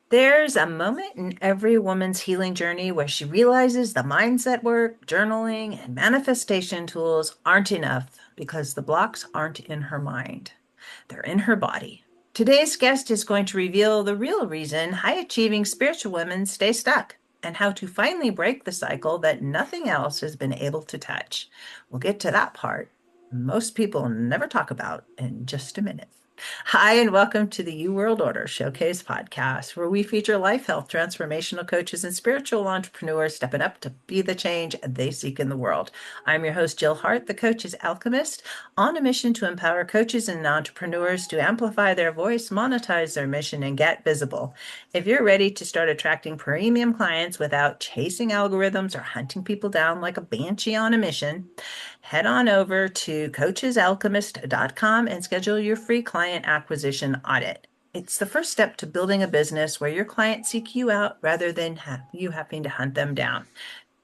There's a moment in every woman's healing journey where she realizes the mindset work, journaling, and manifestation tools aren't enough because the blocks aren't in her mind. They're in her body. Today's guest is going to reveal the real reason high achieving spiritual women stay stuck and how to finally break the cycle that nothing else has been able to touch. We'll get to that part most people never talk about in just a minute. Hi, and welcome to the U World Order Showcase podcast, where we feature life health transformational coaches and spiritual entrepreneurs stepping up to be the change they seek in the world. I'm your host, Jill Hart, the coach's alchemist, on a mission to empower coaches and entrepreneurs to amplify their voice, monetize their mission, and get visible. If you're ready to start attracting premium clients without chasing algorithms or hunting people down like a banshee on a mission, head on over to coachesalchemist.com and schedule your free client acquisition audit. It's the first step to building a business where your clients seek you out rather than you having to hunt them down.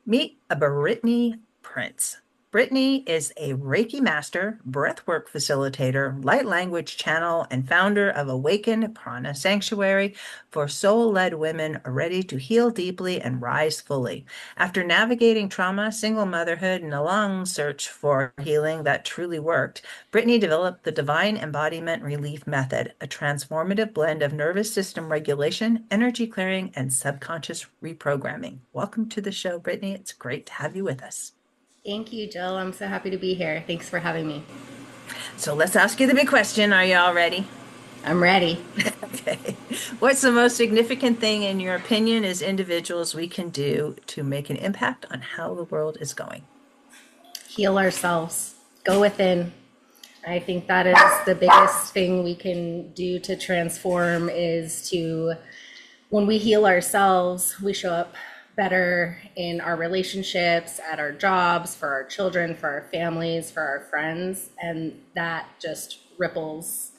Meet a Brittany Prince. Brittany is a Reiki Master, breathwork facilitator, light language channel, and founder of Awaken Prana Sanctuary for soul-led women ready to heal deeply and rise fully. After navigating trauma, single motherhood, and a long search for healing that truly worked, Brittany developed the Divine Embodiment Relief Method, a transformative blend of nervous system regulation, energy clearing, and subconscious reprogramming. Welcome to the show, Brittany. It's great to have you with us. Thank you, Jill. I'm so happy to be here. Thanks for having me. So let's ask you the big question. Are you all ready? I'm ready. Okay. What's the most significant thing, in your opinion, as individuals we can do to make an impact on how the world is going? Heal ourselves. Go within. I think that is the biggest thing we can do to transform is to, when we heal ourselves, we show up better in our relationships, at our jobs, for our children, for our families, for our friends, and that just ripples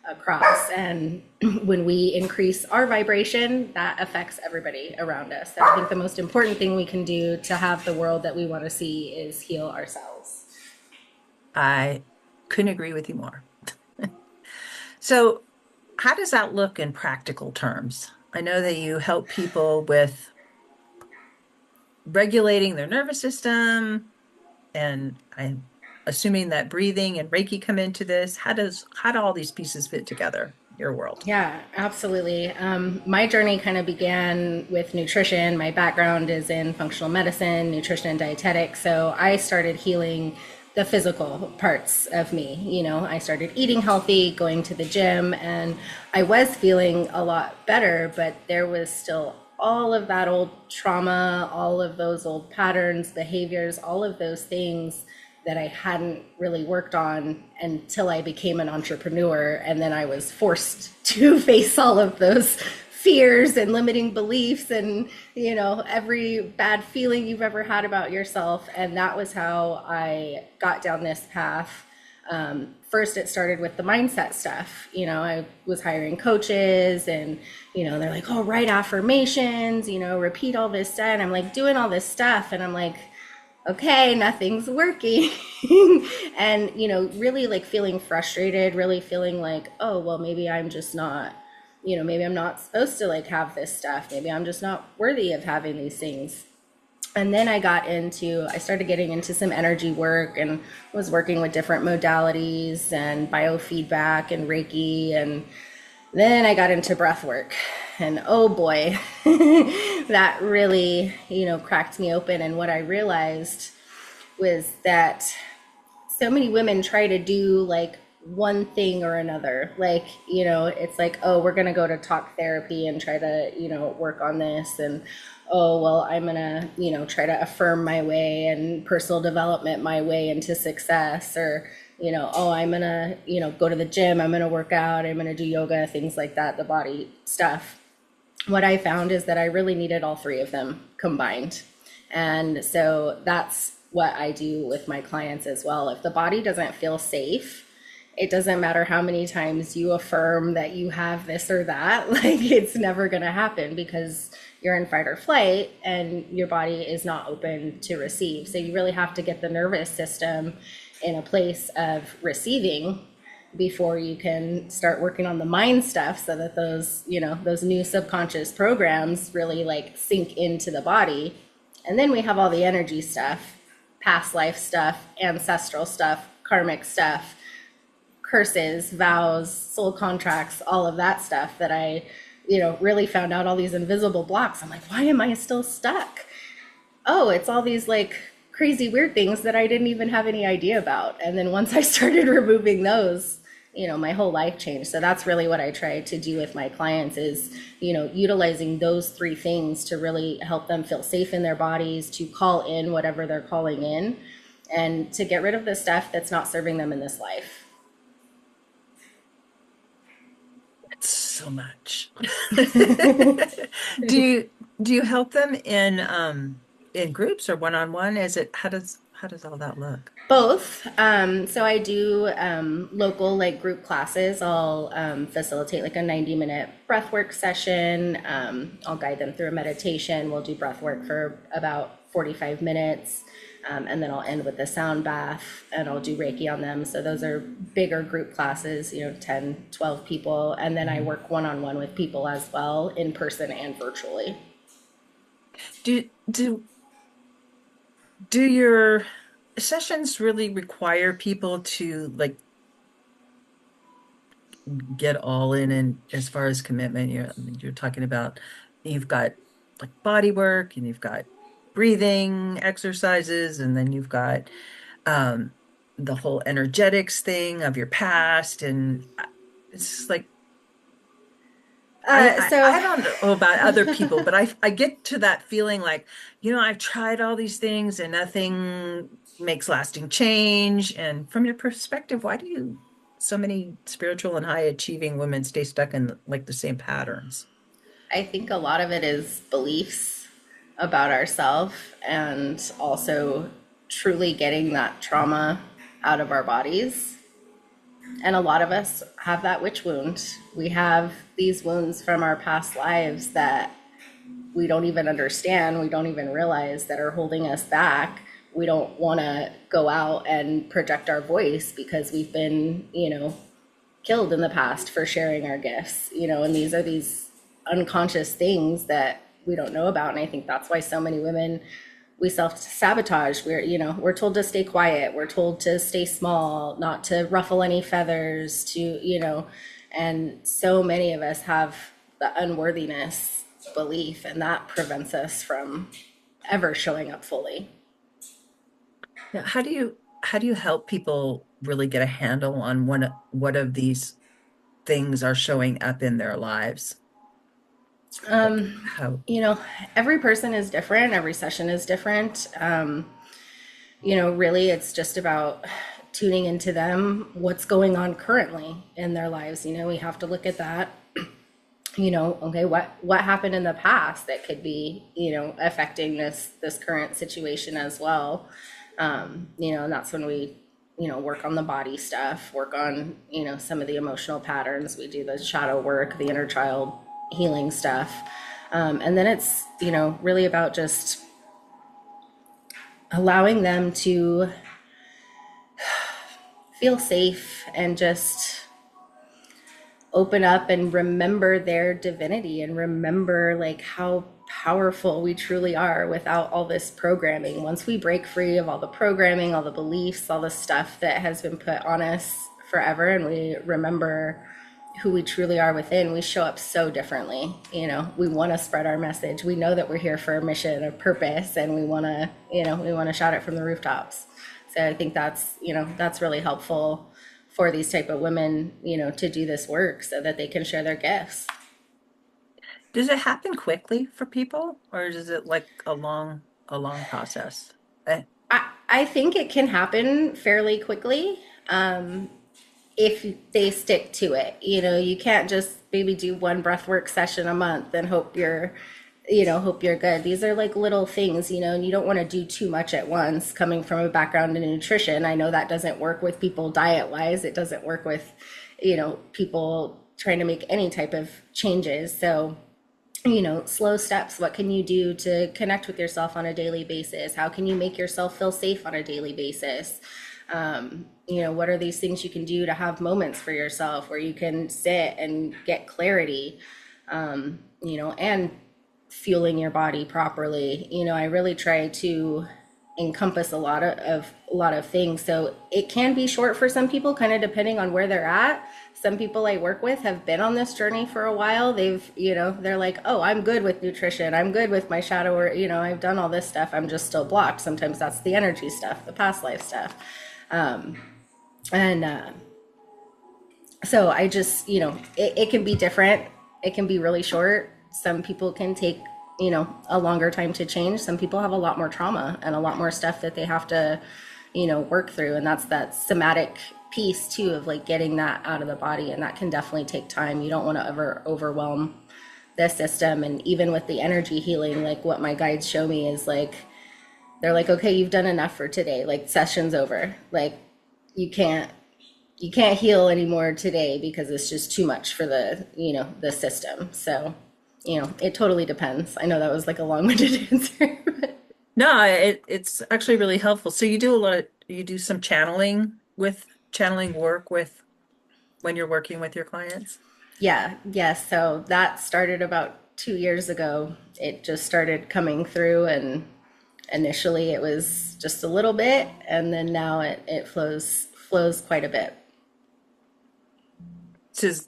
across. And when we increase our vibration, that affects everybody around us. So I think the most important thing we can do to have the world that we want to see is heal ourselves. I couldn't agree with you more. So, how does that look in practical terms? I know that you help people with regulating their nervous system, and I'm assuming that breathing and Reiki come into this. How do all these pieces fit together in your world? Yeah, absolutely. My journey kind of began with nutrition. My background is in functional medicine, nutrition, and dietetics. So I started healing the physical parts of me. I started eating healthy, going to the gym, and I was feeling a lot better, but there was still all of that old trauma, all of those old patterns, behaviors, all of those things that I hadn't really worked on until I became an entrepreneur. And then I was forced to face all of those fears and limiting beliefs and, every bad feeling you've ever had about yourself. And that was how I got down this path. First, it started with the mindset stuff. I was hiring coaches and, they're like, oh, write affirmations, repeat all this stuff. And I'm like doing all this stuff. And I'm like, okay, nothing's working. And, really like feeling frustrated, really feeling like, oh, well, maybe I'm just not, maybe I'm not supposed to like have this stuff. Maybe I'm just not worthy of having these things. And then I started getting into some energy work and was working with different modalities and biofeedback and Reiki. And then I got into breath work. And oh boy, that really, cracked me open. And what I realized was that so many women try to do like one thing or another. Like, it's like, oh, we're going to go to talk therapy and try to, work on this. And, oh, well, I'm going to, try to affirm my way and personal development my way into success. Or, oh, I'm going to, go to the gym. I'm going to work out. I'm going to do yoga, things like that, the body stuff. What I found is that I really needed all three of them combined. And so that's what I do with my clients as well. If the body doesn't feel safe, it doesn't matter how many times you affirm that you have this or that, like it's never going to happen because you're in fight or flight and your body is not open to receive. So you really have to get the nervous system in a place of receiving before you can start working on the mind stuff so that those, those new subconscious programs really like sink into the body. And then we have all the energy stuff, past life stuff, ancestral stuff, karmic stuff, curses, vows, soul contracts, all of that stuff that I, really found out all these invisible blocks. I'm like, why am I still stuck? Oh, it's all these like crazy weird things that I didn't even have any idea about. And then once I started removing those, my whole life changed. So that's really what I try to do with my clients is, utilizing those three things to really help them feel safe in their bodies, to call in whatever they're calling in, and to get rid of the stuff that's not serving them in this life. It's so much. Do you help them in groups or one-on-one? Is it how does all that look? Both. So I do local like group classes. I'll facilitate like a 90-minute breathwork session. I'll guide them through a meditation. We'll do breathwork for about 45 minutes. And then I'll end with a sound bath and I'll do Reiki on them. So those are bigger group classes, 10, 12 people. And then I work one-on-one with people as well, in person and virtually. Do your sessions really require people to like get all in and as far as commitment? You're talking about you've got like body work and you've got breathing exercises and then you've got um the whole energetics thing of your past and it's just like Uh, so I don't know about other people, but I get to that feeling like, I've tried all these things and nothing makes lasting change. And from your perspective, why do so many spiritual and high achieving women stay stuck in like the same patterns? I think a lot of it is beliefs about ourselves and also truly getting that trauma out of our bodies. And a lot of us have that witch wound. We have these wounds from our past lives that we don't even understand, we don't even realize that are holding us back. We don't want to go out and project our voice because we've been, killed in the past for sharing our gifts, and these are these unconscious things that we don't know about. And I think that's why so many women, we self-sabotage. We're told to stay quiet, we're told to stay small, not to ruffle any feathers, and so many of us have the unworthiness belief, and that prevents us from ever showing up fully. Now, how do you help people really get a handle on what of these things are showing up in their lives? Like how You know, every person is different, every session is different. Really it's just about tuning into them, what's going on currently in their lives. We have to look at that. Okay, what happened in the past that could be, affecting this current situation as well. And that's when we, work on the body stuff, work on, some of the emotional patterns. We do the shadow work, the inner child healing stuff. And then it's, really about just allowing them to feel safe and just open up and remember their divinity and remember like how powerful we truly are without all this programming. Once we break free of all the programming, all the beliefs, all the stuff that has been put on us forever, and we remember who we truly are within, we show up so differently. We want to spread our message. We know that we're here for a mission, a purpose, and we want to, we want to shout it from the rooftops. So I think that's really helpful for these type of women, to do this work so that they can share their gifts. does it happen quickly for people or is it like a long process? I think it can happen fairly quickly, if they stick to it. You can't just maybe do one breathwork session a month and hope you're good. These are like little things, and you don't want to do too much at once. Coming from a background in nutrition, I know that doesn't work with people diet wise. It doesn't work with, people trying to make any type of changes. So, slow steps. What can you do to connect with yourself on a daily basis? How can you make yourself feel safe on a daily basis? What are these things you can do to have moments for yourself where you can sit and get clarity, and fueling your body properly. I really try to encompass a lot of things. So it can be short for some people, kind of depending on where they're at. Some people I work with have been on this journey for a while. They're like, oh, I'm good with nutrition. I'm good with my shadow work. I've done all this stuff. I'm just still blocked. Sometimes that's the energy stuff, the past life stuff. And so I just, it can be different. It can be really short. Some people can take, a longer time to change. Some people have a lot more trauma and a lot more stuff that they have to, work through. And that's that somatic piece too of like getting that out of the body. And that can definitely take time. You don't want to ever overwhelm the system. And even with the energy healing, like what my guides show me is like, they're like, okay, you've done enough for today. Like session's over. Like you can't heal anymore today because it's just too much for the system. So, it totally depends. I know that was like a long-winded answer. No, it's actually really helpful. So you do some channeling work with when you're working with your clients? Yeah, yes. So that started about 2 years ago. It just started coming through, and initially it was just a little bit, and then now it flows quite a bit.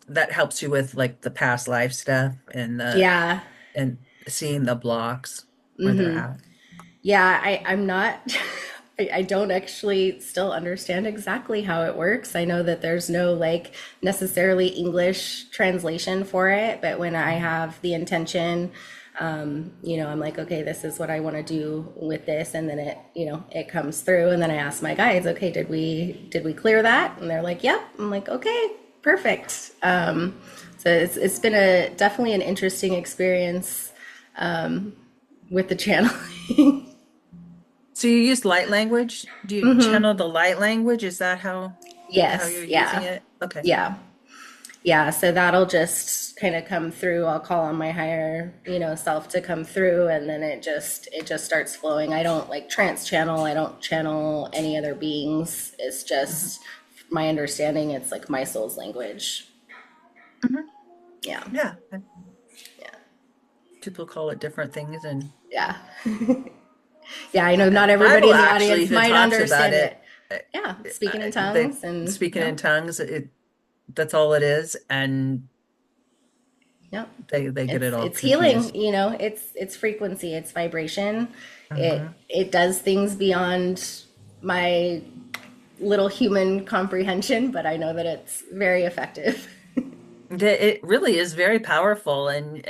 That helps you with like the past life stuff Yeah. and seeing the blocks where they're at. Yeah, I'm not, I don't actually still understand exactly how it works. I know that there's no like necessarily English translation for it, but when I have the intention, I'm like, okay, this is what I want to do with this. And then it comes through. And then I ask my guides, okay, did we clear that? And they're like, yep. I'm like, okay, perfect. So it's been definitely an interesting experience with the channeling. So you use light language? Do you channel the light language? Is that how Yes, you're using yeah, it? Okay. yeah, yeah. So that'll just kind of come through. I'll call on my higher, self to come through, and then it just starts flowing. I don't like trance channel. I don't channel any other beings. It's Mhm. just my understanding. It's like my soul's language. Mhm. Yeah, Yeah. yeah, People call it different things, and yeah, yeah. I know not the everybody Bible in the actually audience even might talks about understand it. it. Uh, Yeah, speaking in They tongues and speaking yeah, in tongues, that's all it is, and yeah. they get it all It's healing, confused. it's frequency, it's vibration. It Hmm. it does things beyond my little human comprehension, but I know that it's very effective. It really is very powerful, and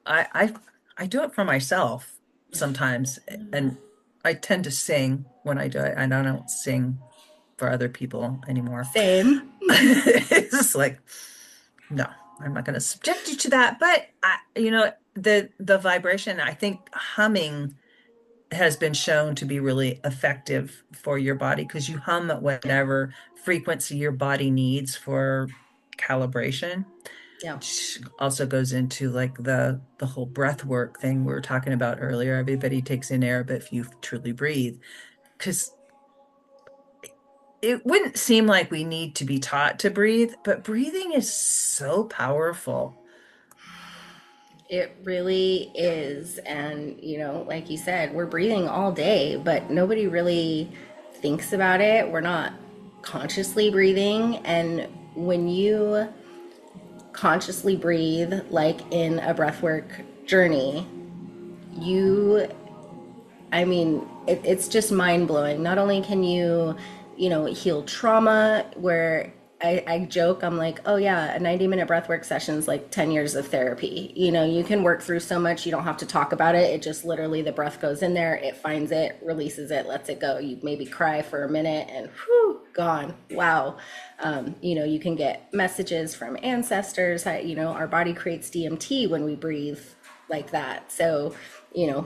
I I I do it for myself sometimes, and I tend to sing when I do it, and I don't sing for other people anymore. Same. It's just like, no, I'm not going to subject you to that. But the vibration, I think humming has been shown to be really effective for your body because you hum at whatever frequency your body needs for calibration, Yeah. which also goes into like the whole breath work thing we were talking about earlier. Everybody takes in air, but if you truly breathe, because it wouldn't seem like we need to be taught to breathe, but breathing is so powerful. It really is. And, like you said, we're breathing all day, but nobody really thinks about it. We're not consciously breathing. And when you consciously breathe, like in a breathwork journey, you, I mean, it's just mind blowing. Not only can you, heal trauma, where I joke, I'm like, oh yeah, a 90-minute breathwork session is like 10 years of therapy. You can work through so much, you don't have to talk about it. It just literally, the breath goes in there, it finds it, releases it, lets it go. You maybe cry for a minute and whew, gone. Wow. You can get messages from ancestors. Our body creates DMT when we breathe like that. So,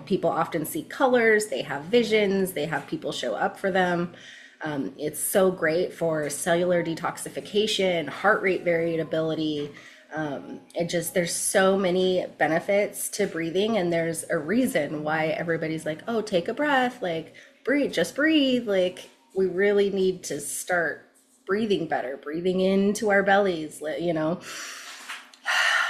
people often see colors, they have visions, they have people show up for them. It's so great for cellular detoxification, heart rate variability. There's so many benefits to breathing, and there's a reason why everybody's like, oh, take a breath, like breathe, just breathe. Like, we really need to start breathing better, breathing into our bellies.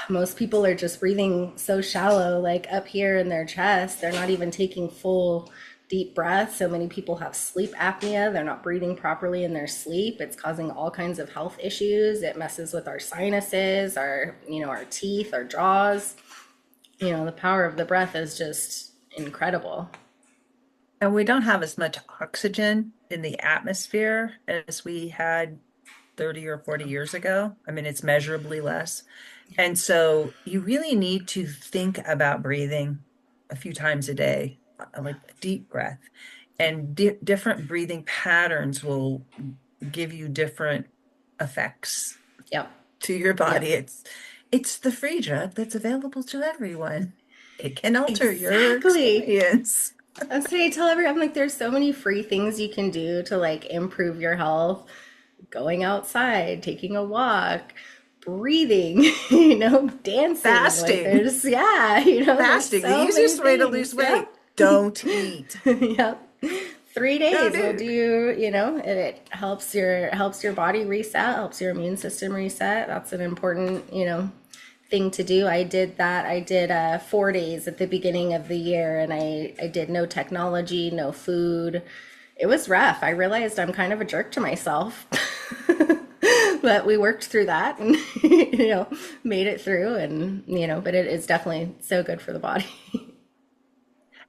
Most people are just breathing so shallow, like up here in their chest. They're not even taking full deep breaths. So many people have sleep apnea. They're not breathing properly in their sleep. It's causing all kinds of health issues. It messes with our sinuses, our teeth, our jaws. The power of the breath is just incredible. And we don't have as much oxygen in the atmosphere as we had 30 or 40 years ago. I mean, it's measurably less. And so you really need to think about breathing a few times a day, like a deep breath. And different breathing patterns will give you different effects Yep. to your Yep. body. It's the free drug that's available to everyone. It can alter your Exactly. experience. That's what I tell everyone. I'm like, there's so many free things you can do to like improve your health. Going outside, taking a walk, breathing, dancing. Like Fasting. there's Fasting, the so many easiest way to things. lose Yeah. weight. Don't eat. Yep. three No, days will dude. do, it helps your body reset, helps your immune system reset. That's an important, thing to do. I did that. I did 4 days at the beginning of the year, and I did no technology, no food. It was rough. I realized I'm kind of a jerk to myself. But we worked through that and made it through, and but it is definitely so good for the body.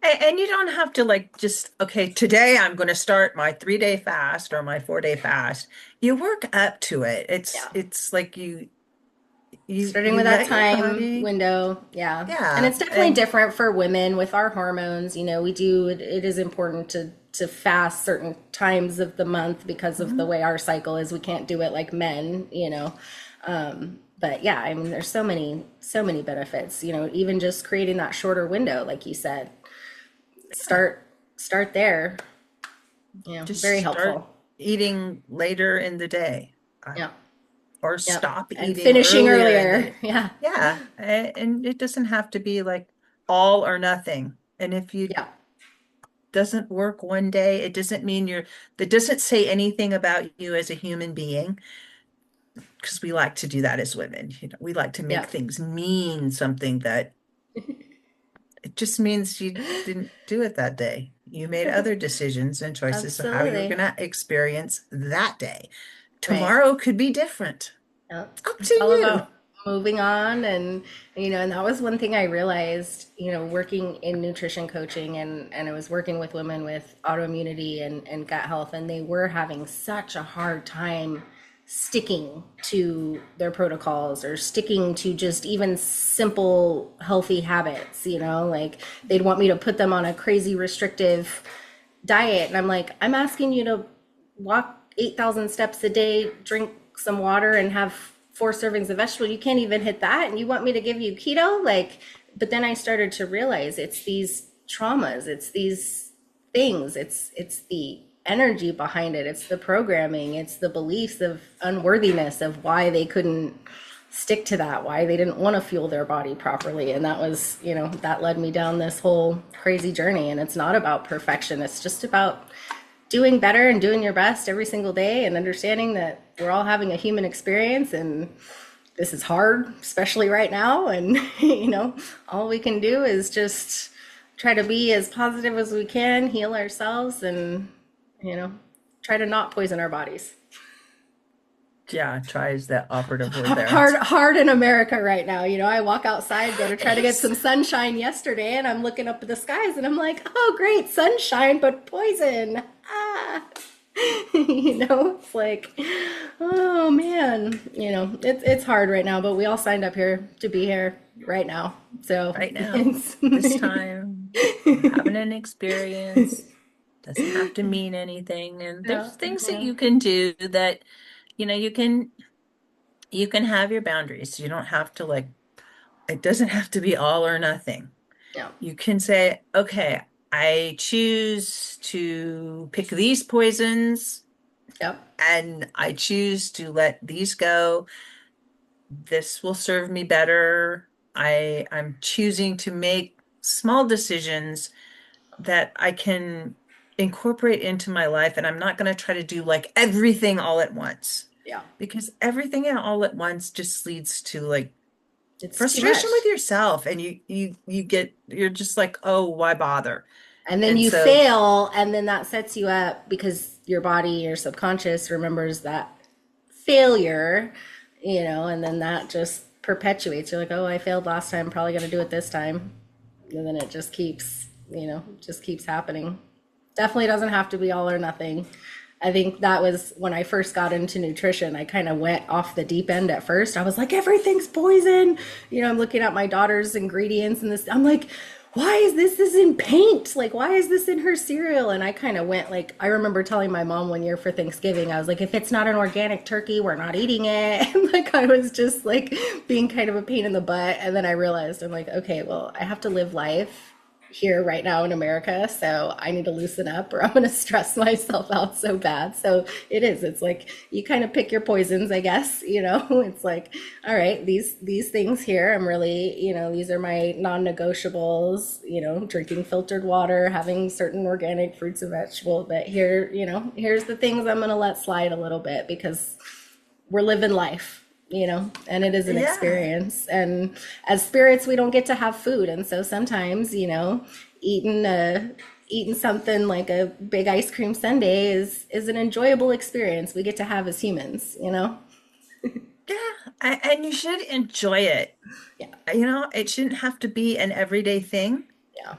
And you don't have to like just, okay, today I'm going to start my 3-day fast or my 4-day fast. You work up to it. It's Yeah. it's like you you Starting you with that let your time body, window, yeah. And yeah, it's definitely and different for women with our hormones. It is important to fast certain times of the month because of the mhm. way our cycle is. We can't do it like men. But yeah, I mean, there's so many benefits, even just creating that shorter window, like you said. Start there, very Just start helpful. eating later in the day. Yeah. Or Yep. stop And eating finishing earlier in earlier. the, Yeah. yeah, and it doesn't have to be like all or nothing. And if you Yeah. doesn't work one day, it doesn't mean that doesn't say anything about you as a human being, because we like to do that as women. We like to make Yeah. things mean something that it just means you didn't do it that day. You made other decisions and choices of how you were Absolutely. going to experience that day. Right. Tomorrow could be different. Yeah. It's up to It's all you. about moving on, and that was one thing I realized, working in nutrition coaching, and I was working with women with autoimmunity and gut health, and they were having such a hard time sticking to their protocols or sticking to just even simple healthy habits, like they'd want me to put them on a crazy restrictive diet, and I'm like, I'm asking you to walk 8,000 steps a day, drink some water, and have 4 servings of vegetable. You can't even hit that, and you want me to give you keto? Like, but then I started to realize it's these traumas, it's these things, it's the energy behind it, it's the programming, it's the beliefs of unworthiness of why they couldn't stick to that, why they didn't want to fuel their body properly. And that was, that led me down this whole crazy journey. And it's not about perfection, it's just about doing better and doing your best every single day and understanding that we're all having a human experience, and this is hard, especially right now. And all we can do is just try to be as positive as we can, heal ourselves, and you know try to not poison our bodies. Yeah, try is the operative word there. Hard in America right now. I walk outside, go to try to get It's some sunshine yesterday, and I'm looking up at the skies, and I'm like, oh, great, sunshine, but poison. Ah. It's like, oh man, it's hard right now, but we all signed up here to be here right now. So right now, it's this time, you're having an experience. Doesn't have to mean anything. And there's yeah, things that yeah, you can do that, you can have your boundaries. You don't have to like, it doesn't have to be all or nothing. yeah, You can say, okay, I choose to pick these poisons yep, and I choose to let these go. This will serve me better. I'm choosing to make small decisions that I can incorporate into my life, and I'm not going to try to do like everything all at once, Yeah. because everything all at once just leads to like It's too frustration much. with yourself, and you're just like, oh, why bother? And then And you so fail, and then that sets you up because your body, your subconscious remembers that failure, and then that just perpetuates. You're like, oh, I failed last time, probably going to do it this time. And then it just keeps, just keeps happening. Definitely doesn't have to be all or nothing. I think that was when I first got into nutrition. I kind of went off the deep end at first. I was like, everything's poison. I'm looking at my daughter's ingredients and this. I'm like, why is this in paint? Like, why is this in her cereal? And I kind of went like, I remember telling my mom one year for Thanksgiving, I was like, if it's not an organic turkey, we're not eating it. And like, I was just like being kind of a pain in the butt. And then I realized, I'm like, okay, well, I have to live life here right now in America. So I need to loosen up or I'm going to stress myself out so bad. So it's like you kind of pick your poisons, I guess, it's like, all right, these things here, I'm really, these are my non-negotiables, drinking filtered water, having certain organic fruits and vegetables, but here, here's the things I'm going to let slide a little bit because we're living life, and it is an yeah, experience. And as spirits, we don't get to have food. And so sometimes, eating eating something like a big ice cream sundae is an enjoyable experience we get to have as humans. yeah, and you should enjoy it. Yeah. It shouldn't have to be an everyday thing. Yeah.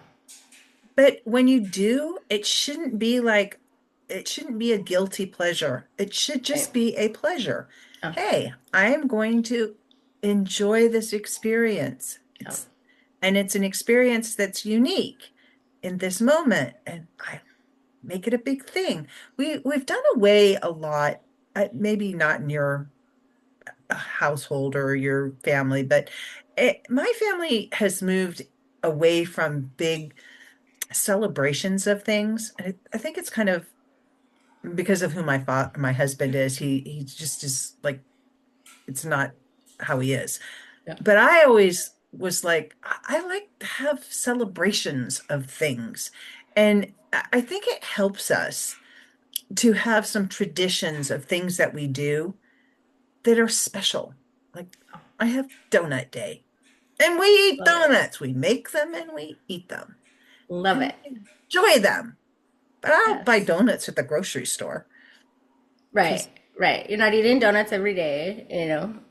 But when you do, it shouldn't be a guilty pleasure. It should Right. just be a pleasure. Yeah. Hey, I am going to enjoy this experience. Yeah. It's an experience that's unique in this moment, and I make it a big thing. We've done away a lot, maybe not in your household or your family, but my family has moved away from big celebrations of things. And I think it's kind of because of who my husband is. He just is like, it's not how he is. Yeah. But I always was like, I like to have celebrations of things. And I think it helps us to have some traditions of things that we do that are special. Like I have donut day, and we eat Love it. donuts. We make them and we eat them Love and it. we enjoy them. But I don't buy Yes. donuts at the grocery store Right, because right. You're not eating donuts every day.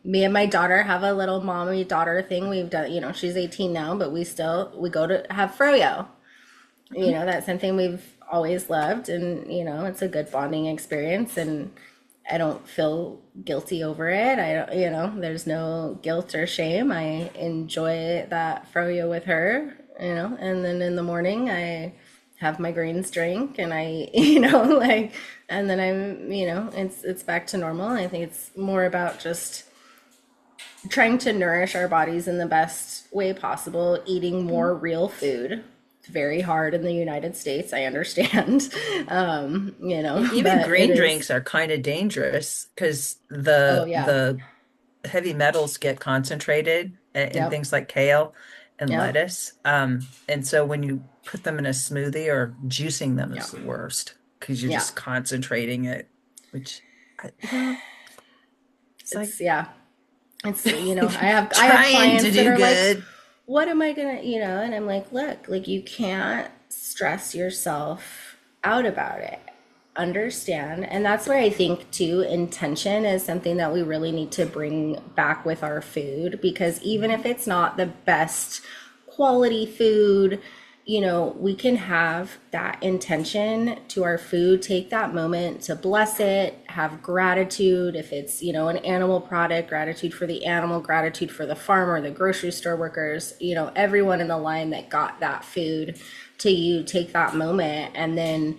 Me and my daughter have a little mommy daughter thing we've done. She's 18 now, but we go to have froyo. That's something we've always loved, and it's a good bonding experience, and I don't feel guilty over it. I don't, there's no guilt or shame. I enjoy that froyo with her, and then in the morning I have my greens drink and I, like, and then it's back to normal. I think it's more about just trying to nourish our bodies in the best way possible, eating more real food. It's very hard in the United States, I understand. even But it green is, drinks are kind of dangerous because oh, the yeah. the heavy metals get concentrated in Yep. things like kale and Yep. lettuce. And so when you put them in a smoothie or juicing them Yeah. is the worst because you're Yeah. just concentrating it, which it's like Yeah. I have trying to clients that do are like, good. what am I gonna, and I'm like, look, like you can't stress yourself out about it. Understand. And that's where I think too, intention is something that we really need to bring back with our food, because even if it's not the best quality food, we can have that intention to our food, take that moment to bless it, have gratitude. If it's, an animal product, gratitude for the animal, gratitude for the farmer, the grocery store workers, everyone in the line that got that food to you, take that moment and then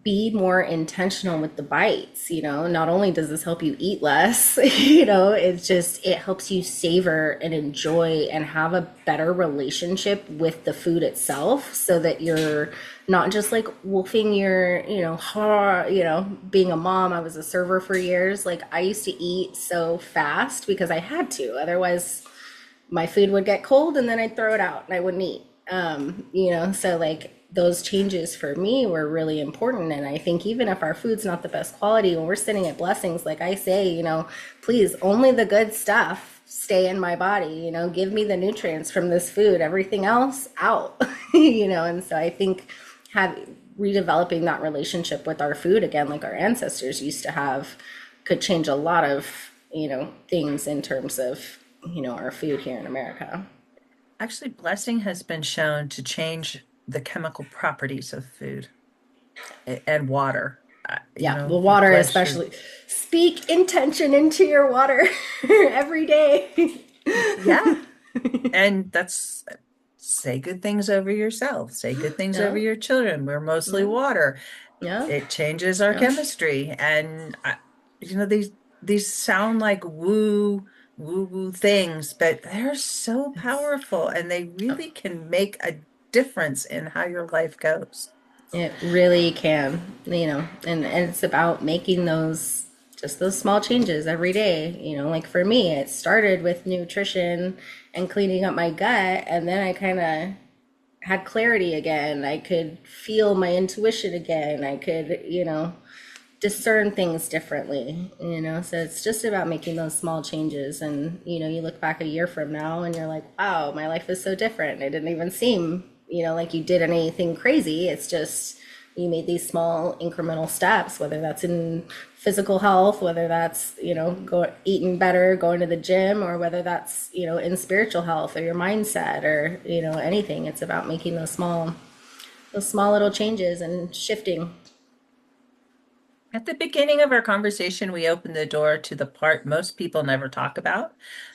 be more intentional with the bites. Not only does this help you eat less, it helps you savor and enjoy and have a better relationship with the food itself, so that you're not just like wolfing your, being a mom. I was a server for years. Like I used to eat so fast because I had to, otherwise my food would get cold and then I'd throw it out and I wouldn't eat. So like those changes for me were really important. And I think even if our food's not the best quality, when we're sitting at blessings, like I say, please only the good stuff stay in my body, give me the nutrients from this food, everything else out, and so I think have redeveloping that relationship with our food again, like our ancestors used to have, could change a lot of, things in terms of, our food here in America. Actually, blessing has been shown to change the chemical properties of food and water. Yeah, well, Your water blood sugar. especially. Speak intention into your water every day. Yeah. And that's say good things over yourself, say good things over Yeah, your children. We're mostly yeah, water. yeah, It changes our yeah. chemistry. And these sound like woo things, but they're so It's powerful and they really can make a difference in how your life goes. It really can, and it's about making those small changes every day. Like for me, it started with nutrition and cleaning up my gut, and then I kind of had clarity again. I could feel my intuition again. I could, discern things differently, So it's just about making those small changes. And, you look back a year from now and you're like, wow, my life is so different. It didn't even seem, like you did anything crazy. It's just you made these small incremental steps, whether that's in physical health, whether that's, eating better, going to the gym, or whether that's, in spiritual health or your mindset or, anything. It's about making those small little changes and shifting. At the beginning of our conversation, we opened the door to the part most people never talk about,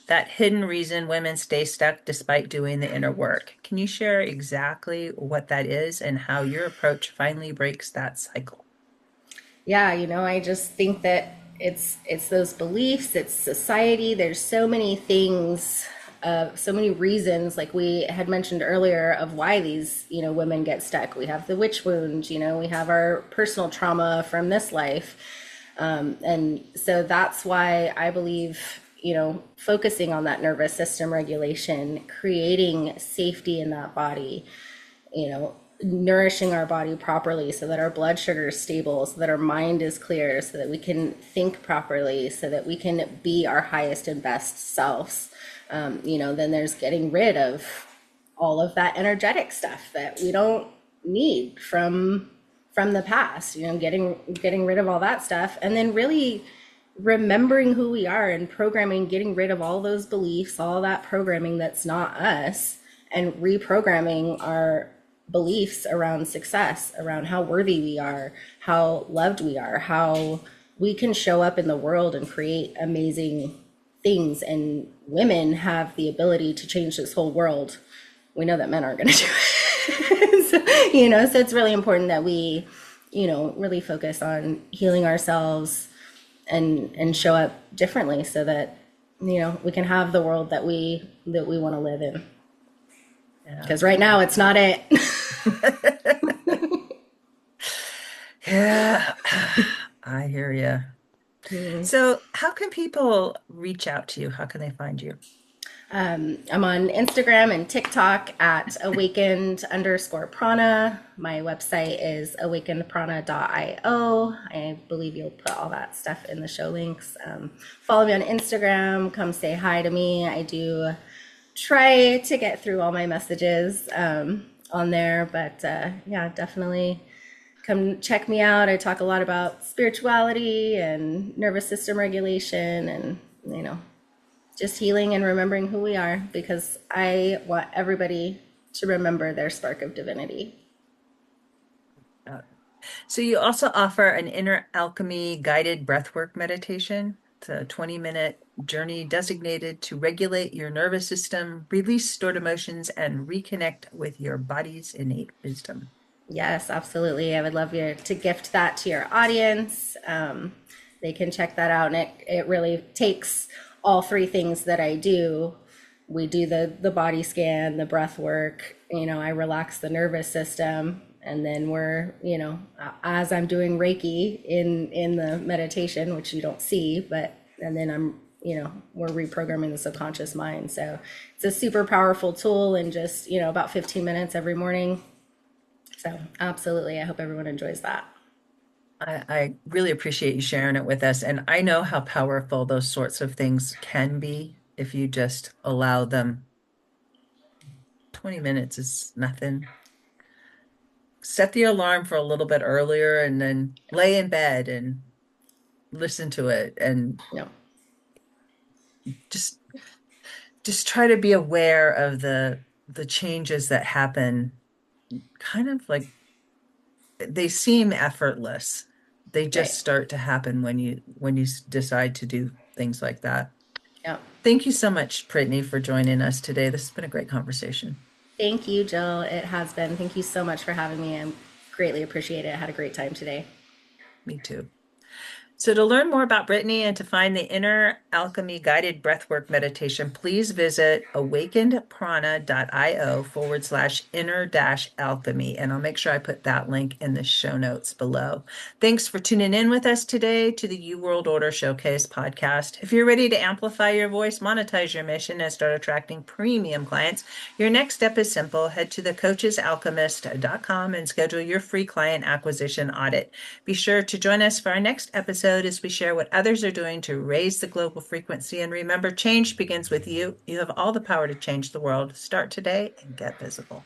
that hidden reason women stay stuck despite doing the inner work. Can you share exactly what that is and how your approach finally breaks that cycle? Yeah, I just think that it's those beliefs, it's society. There's so many things, so many reasons, like we had mentioned earlier, of why these, women get stuck. We have the witch wound, we have our personal trauma from this life. And so that's why I believe, focusing on that nervous system regulation, creating safety in that body, nourishing our body properly so that our blood sugar is stable, so that our mind is clear, so that we can think properly, so that we can be our highest and best selves. Then there's getting rid of all of that energetic stuff that we don't need from the past, getting rid of all that stuff, and then really remembering who we are and programming, getting rid of all those beliefs, all that programming that's not us, and reprogramming our beliefs around success, around how worthy we are, how loved we are, how we can show up in the world and create amazing things. And women have the ability to change this whole world. We know that men aren't going to do it. So it's really important that we, really focus on healing ourselves and show up differently so that, we can have the world that we want to live in. Yeah. Because right now it's not it. Yeah, I hear you. So, how can people reach out to you? How can they find you? I'm on Instagram and TikTok at awakened_prana. My website is awakenedprana.io. I believe you'll put all that stuff in the show links. Follow me on Instagram. Come say hi to me. I do try to get through all my messages on there, but yeah, definitely come check me out. I talk a lot about spirituality and nervous system regulation and, just healing and remembering who we are, because I want everybody to remember their spark of divinity. Uh, So, you also offer an inner alchemy guided breathwork meditation. It's a 20-minute journey designated to regulate your nervous system, release stored emotions, and reconnect with your body's innate wisdom. Yes, absolutely. I would love you to gift that to your audience. They can check that out. And it really takes all three things that I do. We do the body scan, the breath work, I relax the nervous system. And then we're, as I'm doing Reiki in the meditation, which you don't see, and then we're reprogramming the subconscious mind. So it's a super powerful tool, and just, about 15 minutes every morning. So, absolutely. I hope everyone enjoys that. I really appreciate you sharing it with us. And I know how powerful those sorts of things can be if you just allow them. 20 minutes is nothing. Set the alarm for a little bit earlier and then lay in bed and listen to it and No, just just try to be aware of the changes that happen kind of like they seem effortless. They just right. start to happen when you decide to do things like that. Yeah. Thank you so much, Brittany, for joining us today. This has been a great conversation. Thank you, Jill. It has been. Thank you so much for having me. I greatly appreciate it. I had a great time today. Me too. So, to learn more about Brittany and to find the Inner Alchemy guided breathwork meditation, please visit awakenedprana.io/inner dash alchemy. And I'll make sure I put that link in the show notes below. Thanks for tuning in with us today to the You World Order Showcase podcast. If you're ready to amplify your voice, monetize your mission, and start attracting premium clients, your next step is simple. Head to thecoachesalchemist.com and schedule your free client acquisition audit. Be sure to join us for our next episode as we share what others are doing to raise the global frequency. And remember, change begins with you. You have all the power to change the world. Start today and get visible.